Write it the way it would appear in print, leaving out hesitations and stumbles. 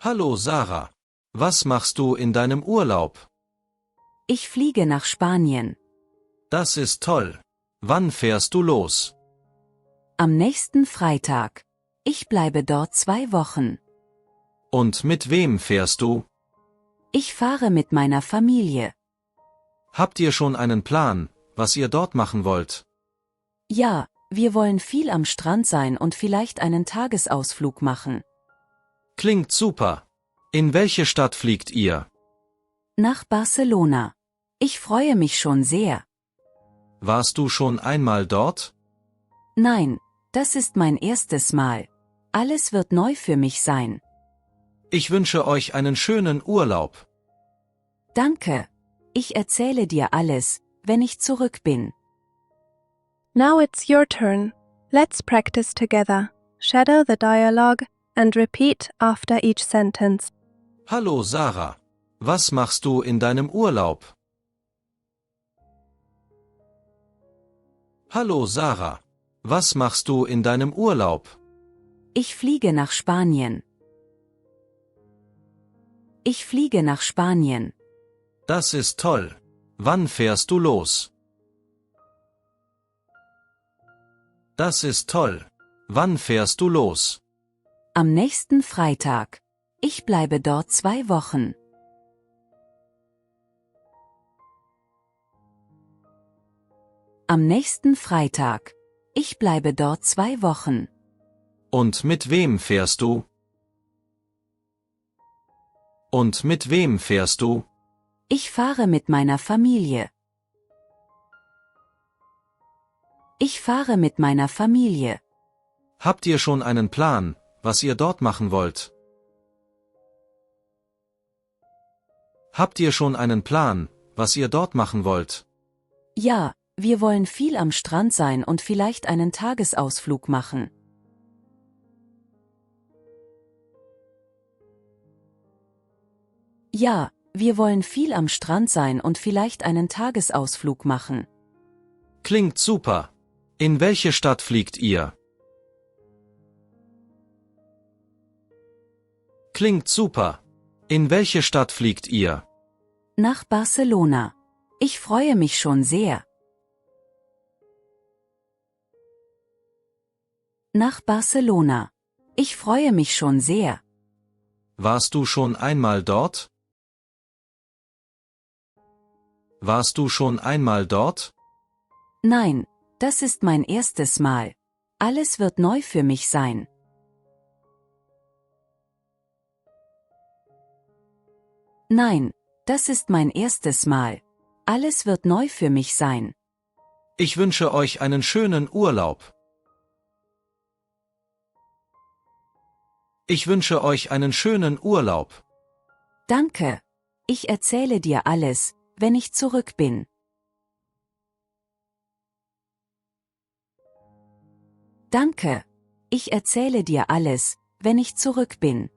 Hallo Sarah. Was machst du in deinem Urlaub? Ich fliege nach Spanien. Das ist toll. Wann fährst du los? Am nächsten Freitag. Ich bleibe dort 2 Wochen. Und mit wem fährst du? Ich fahre mit meiner Familie. Habt ihr schon einen Plan, was ihr dort machen wollt? Ja, wir wollen viel am Strand sein und vielleicht einen Tagesausflug machen. Klingt super. In welche Stadt fliegt ihr? Nach Barcelona. Ich freue mich schon sehr. Warst du schon einmal dort? Nein, das ist mein erstes Mal. Alles wird neu für mich sein. Ich wünsche euch einen schönen Urlaub. Danke. Ich erzähle dir alles, wenn ich zurück bin. Now it's your turn. Let's practice together. Shadow the dialogue and repeat after each sentence. Hallo Sarah. Was machst du in deinem Urlaub? Hallo Sarah. Was machst du in deinem Urlaub? Ich fliege nach Spanien. Ich fliege nach Spanien. Das ist toll. Wann fährst du los? Das ist toll. Wann fährst du los? Am nächsten Freitag. Ich bleibe dort 2 Wochen. Am nächsten Freitag. Ich bleibe dort 2 Wochen. Und mit wem fährst du? Und mit wem fährst du? Ich fahre mit meiner Familie. Ich fahre mit meiner Familie. Habt ihr schon einen Plan, was ihr dort machen wollt? Habt ihr schon einen Plan, was ihr dort machen wollt? Ja, wir wollen viel am Strand sein und vielleicht einen Tagesausflug machen. Ja, wir wollen viel am Strand sein und vielleicht einen Tagesausflug machen. Klingt super. In welche Stadt fliegt ihr? Klingt super. In welche Stadt fliegt ihr? Nach Barcelona. Ich freue mich schon sehr. Nach Barcelona. Ich freue mich schon sehr. Warst du schon einmal dort? Warst du schon einmal dort? Nein, das ist mein erstes Mal. Alles wird neu für mich sein. Nein, das ist mein erstes Mal. Alles wird neu für mich sein. Ich wünsche euch einen schönen Urlaub. Ich wünsche euch einen schönen Urlaub. Danke. Ich erzähle dir alles, wenn ich zurück bin. Danke. Ich erzähle dir alles, wenn ich zurück bin.